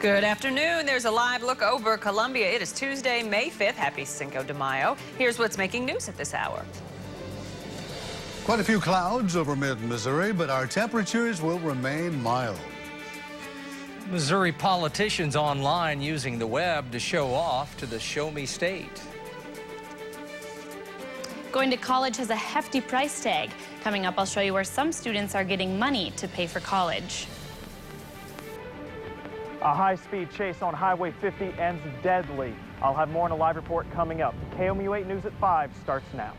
Good afternoon. There's a live look over Columbia. It is Tuesday, May 5th. Happy Cinco de Mayo. Here's what's making news at this hour. Quite a few clouds over mid-Missouri, but our temperatures will remain mild. Missouri politicians online using the web to show off to the Show Me State. Going to college has a hefty price tag. Coming up, I'll show you where some students are getting money to pay for college. A high-speed chase on Highway 50 ends deadly. I'll have more in a live report coming up. KOMU 8 News at 5 starts now.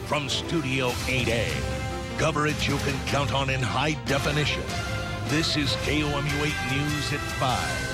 From Studio 8A, coverage you can count on in high definition. This is KOMU 8 News at 5.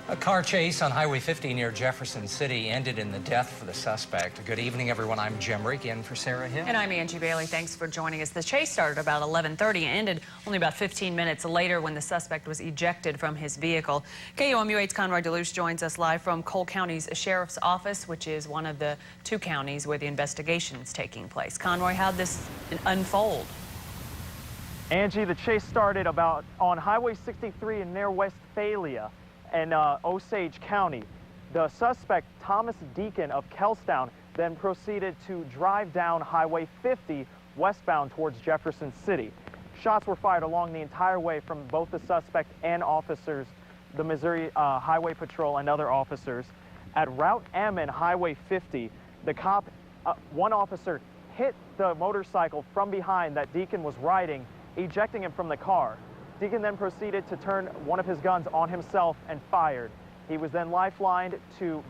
A car chase on Highway 50 near Jefferson City ended in the death for the suspect. Good evening, everyone. I'm Jim Rick, in for Sarah Hill. And I'm Angie Bailey. Thanks for joining us. The chase started about 11:30 and ended only about 15 minutes later when the suspect was ejected from his vehicle. KOMU 8's Conroy DeLuce joins us live from Cole County's Sheriff's Office, which is one of the two counties where the investigation is taking place. Conroy, how'd this unfold? Angie, the chase started about on Highway 63 in near Westphalia in Osage County. The suspect, Thomas Deacon of Kellstown, then proceeded to drive down Highway 50 westbound towards Jefferson City. Shots were fired along the entire way from both the suspect and officers, the Missouri Highway Patrol and other officers. At Route M and Highway 50, the cop, one officer hit the motorcycle from behind that Deacon was riding, ejecting him from the car. Deacon then proceeded to turn one of his guns on himself and fired. He was then lifelined to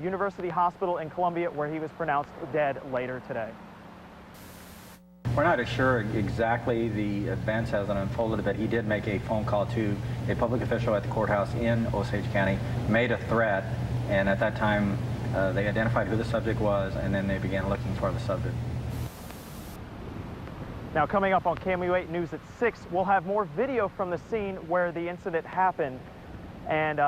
University Hospital in Columbia, where he was pronounced dead later today. We're not sure exactly the events as it unfolded, but he did make a phone call to a public official at the courthouse in Osage County, made a threat, and at that time they identified who the subject was, and then they began looking for the subject. Now, coming up on KOMU 8 News at 6, we'll have more video from the scene where the incident happened, and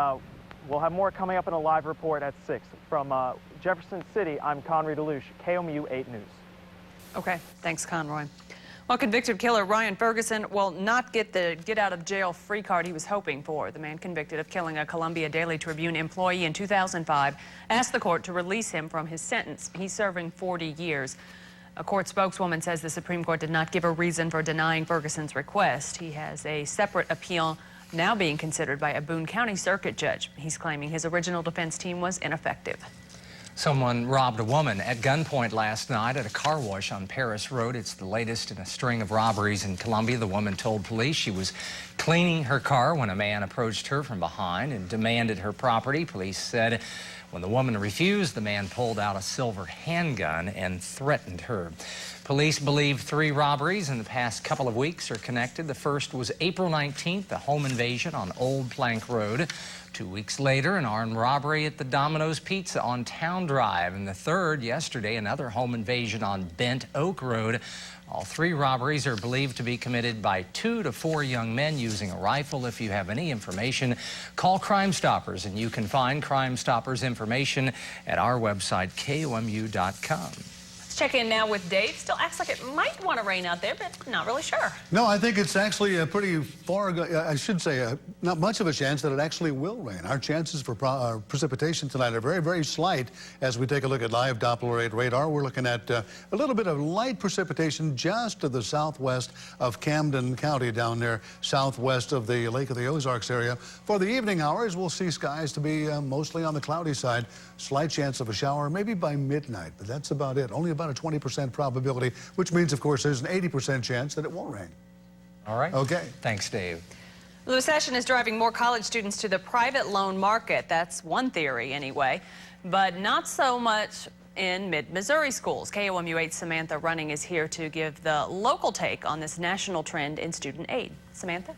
we'll have more coming up in a live report at 6. From Jefferson City, I'm Conroy DeLuce, KOMU 8 News. Okay, thanks, Conroy. Well, convicted killer Ryan Ferguson will not get the get-out-of-jail-free card he was hoping for. The man convicted of killing a Columbia Daily Tribune employee in 2005 asked the court to release him from his sentence. He's serving 40 years. A court spokeswoman says the Supreme Court did not give a reason for denying Ferguson's request. He has a separate appeal now being considered by a Boone County circuit judge. He's claiming his original defense team was ineffective. Someone robbed a woman at gunpoint last night at a car wash on Paris Road. It's the latest in a string of robberies in Columbia. The woman told police she was cleaning her car when a man approached her from behind and demanded her property. Police said when the woman refused, the man pulled out a silver handgun and threatened her. Police believe 3 robberies in the past couple of weeks are connected. The first was April 19th, a home invasion on Old Plank Road. 2 weeks later, an armed robbery at the Domino's Pizza on Town Drive. And the third, yesterday, another home invasion on Bent Oak Road. All 3 robberies are believed to be committed by 2 to 4 young men using a rifle. If you have any information, call Crime Stoppers, and you can find Crime Stoppers information at our website, KOMU.com. Check in now with Dave. Still acts like it might want to rain out there, but not really sure. No, I think it's actually a pretty far, I should say, not much of a chance that it actually will rain. Our chances for precipitation tonight are very, very slight. As we take a look at live Doppler radar, we're looking at a little bit of light precipitation just to the southwest of Camden County, down there southwest of the Lake of the Ozarks area. For the evening hours, we'll see skies to be mostly on the cloudy side. Slight chance of a shower, maybe by midnight, but that's about it. Only about a 20% probability, which means, of course, there's an 80% chance that it won't rain. All right. Okay. Thanks, Dave. The recession is driving more college students to the private loan market. That's one theory, anyway, but not so much in mid-Missouri schools. KOMU 8's Samantha Running is here to give the local take on this national trend in student aid. Samantha?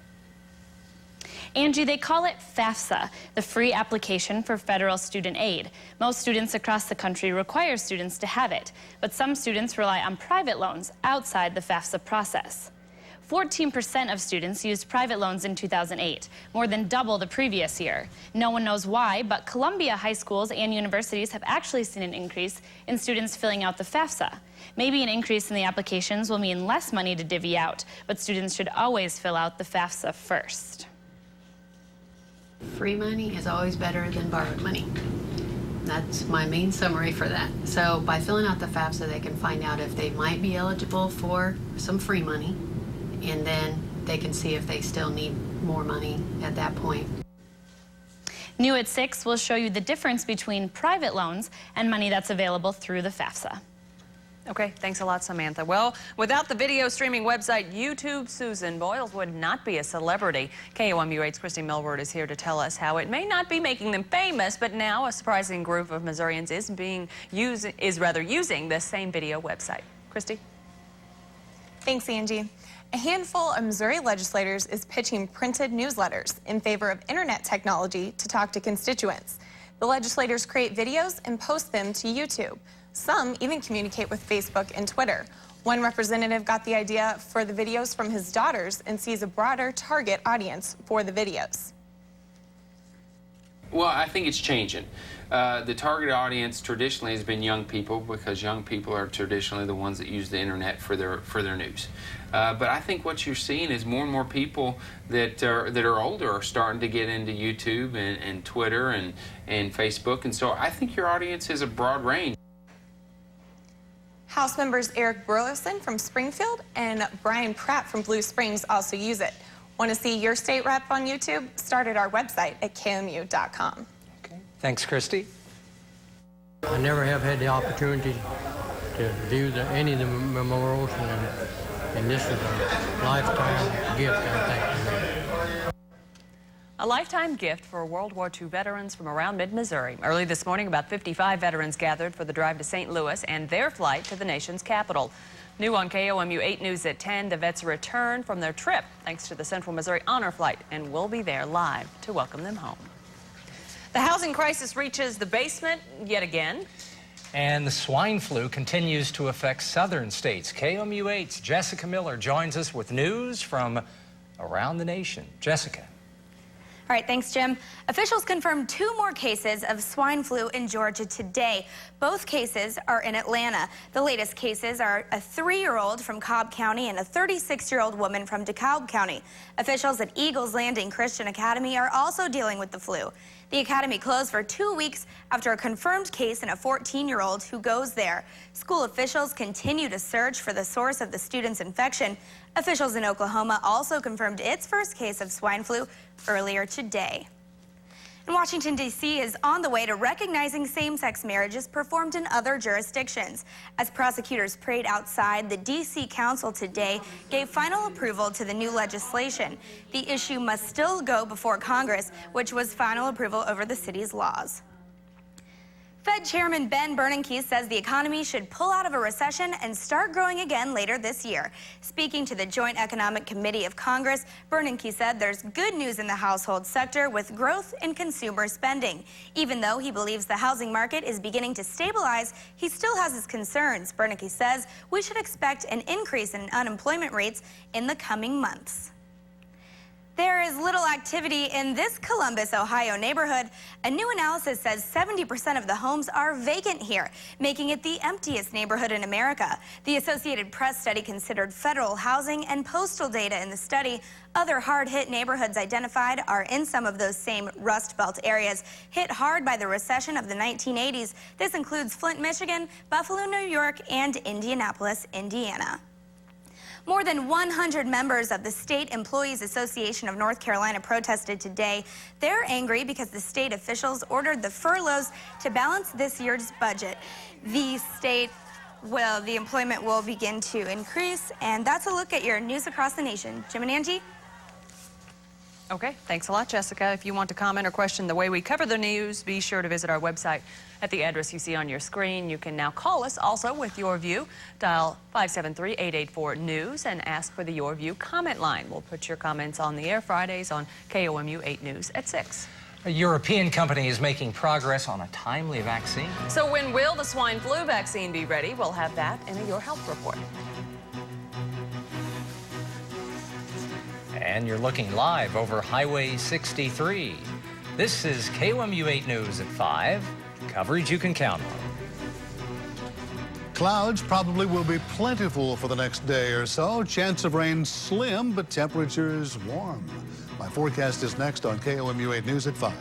Angie, they call it FAFSA, the free application for federal student aid. Most students across the country require students to have it, but some students rely on private loans outside the FAFSA process. 14% of students used private loans in 2008, more than double the previous year. No one knows why, but Columbia high schools and universities have actually seen an increase in students filling out the FAFSA. Maybe an increase in the applications will mean less money to divvy out, but students should always fill out the FAFSA first. Free money is always better than borrowed money. That's my main summary for that. So by filling out the FAFSA, they can find out if they might be eligible for some free money, and then they can see if they still need more money at that point. New at 6 will show you the difference between private loans and money that's available through the FAFSA. Okay, thanks a lot, Samantha. Well, without the video streaming website YouTube, Susan Boyles would not be a celebrity. KOMU 8's Christy Millward is here to tell us how it may not be making them famous, but now a surprising group of Missourians is using the same video website. Christy? Thanks, Angie. A handful of Missouri legislators is pitching printed newsletters in favor of internet technology to talk to constituents. The legislators create videos and post them to YouTube. Some even communicate with Facebook and Twitter. One representative got the idea for the videos from his daughters and sees a broader target audience for the videos. Well, I think it's changing. The target audience traditionally has been young people, because young people are traditionally the ones that use the internet for their news. But I think what you're seeing is more and more people that are older are starting to get into YouTube and Twitter and Facebook, and so I think your audience is a broad range. House members Eric Burleson from Springfield and Brian Pratt from Blue Springs also use it. Want to see your state rep on YouTube? Start at our website at KOMU.com. Okay. Thanks, Christy. I never have had the opportunity to view any of the memorials, and this is a lifetime gift, I think, to me. A lifetime gift for World War II veterans from around mid-Missouri. Early this morning, about 55 veterans gathered for the drive to St. Louis and their flight to the nation's capital. New on KOMU 8 News at 10, the vets return from their trip thanks to the Central Missouri Honor Flight, and we'll be there live to welcome them home. The housing crisis reaches the basement yet again. And the swine flu continues to affect southern states. KOMU 8's Jessica Miller joins us with news from around the nation. Jessica. All right, thanks, Jim. Officials confirmed 2 more cases of swine flu in Georgia today. Both cases are in Atlanta. The latest cases are a 3-year-old from Cobb County and a 36-year-old woman from DeKalb County. Officials at Eagles Landing Christian Academy are also dealing with the flu. The academy closed for 2 weeks after a confirmed case in a 14-year-old who goes there. School officials continue to search for the source of the student's infection. Officials in Oklahoma also confirmed its first case of swine flu earlier today. And Washington, D.C. is on the way to recognizing same-sex marriages performed in other jurisdictions. As prosecutors prayed outside, the D.C. Council today gave final approval to the new legislation. The issue must still go before Congress, which was final approval over the city's laws. Fed Chairman Ben Bernanke says the economy should pull out of a recession and start growing again later this year. Speaking to the Joint Economic Committee of Congress, Bernanke said there's good news in the household sector with growth in consumer spending. Even though he believes the housing market is beginning to stabilize, he still has his concerns. Bernanke says we should expect an increase in unemployment rates in the coming months. There is little activity in this Columbus, Ohio neighborhood. A new analysis says 70% of the homes are vacant here, making it the emptiest neighborhood in America. The Associated Press study considered federal housing and postal data in the study. Other hard-hit neighborhoods identified are in some of those same Rust Belt areas hit hard by the recession of the 1980s. This includes Flint, Michigan, Buffalo, New York, and Indianapolis, Indiana. More than 100 members of the State Employees Association of North Carolina protested today. They're angry because the state officials ordered the furloughs to balance this year's budget. The employment will begin to increase, and that's a look at your news across the nation. Jim and Angie? Okay, thanks a lot, Jessica. If you want to comment or question the way we cover the news, be sure to visit our website at the address you see on your screen. You can now call us also with your view. Dial 573-884-NEWS and ask for the Your View comment line. We'll put your comments on the air Fridays on KOMU 8 News at 6. A European company is making progress on a timely vaccine. So when will the swine flu vaccine be ready? We'll have that in a Your Health report. And you're looking live over Highway 63. This is KOMU 8 News at 5. Coverage you can count on. Clouds probably will be plentiful for the next day or so. Chance of rain slim, but temperatures warm. My forecast is next on KOMU 8 News at 5.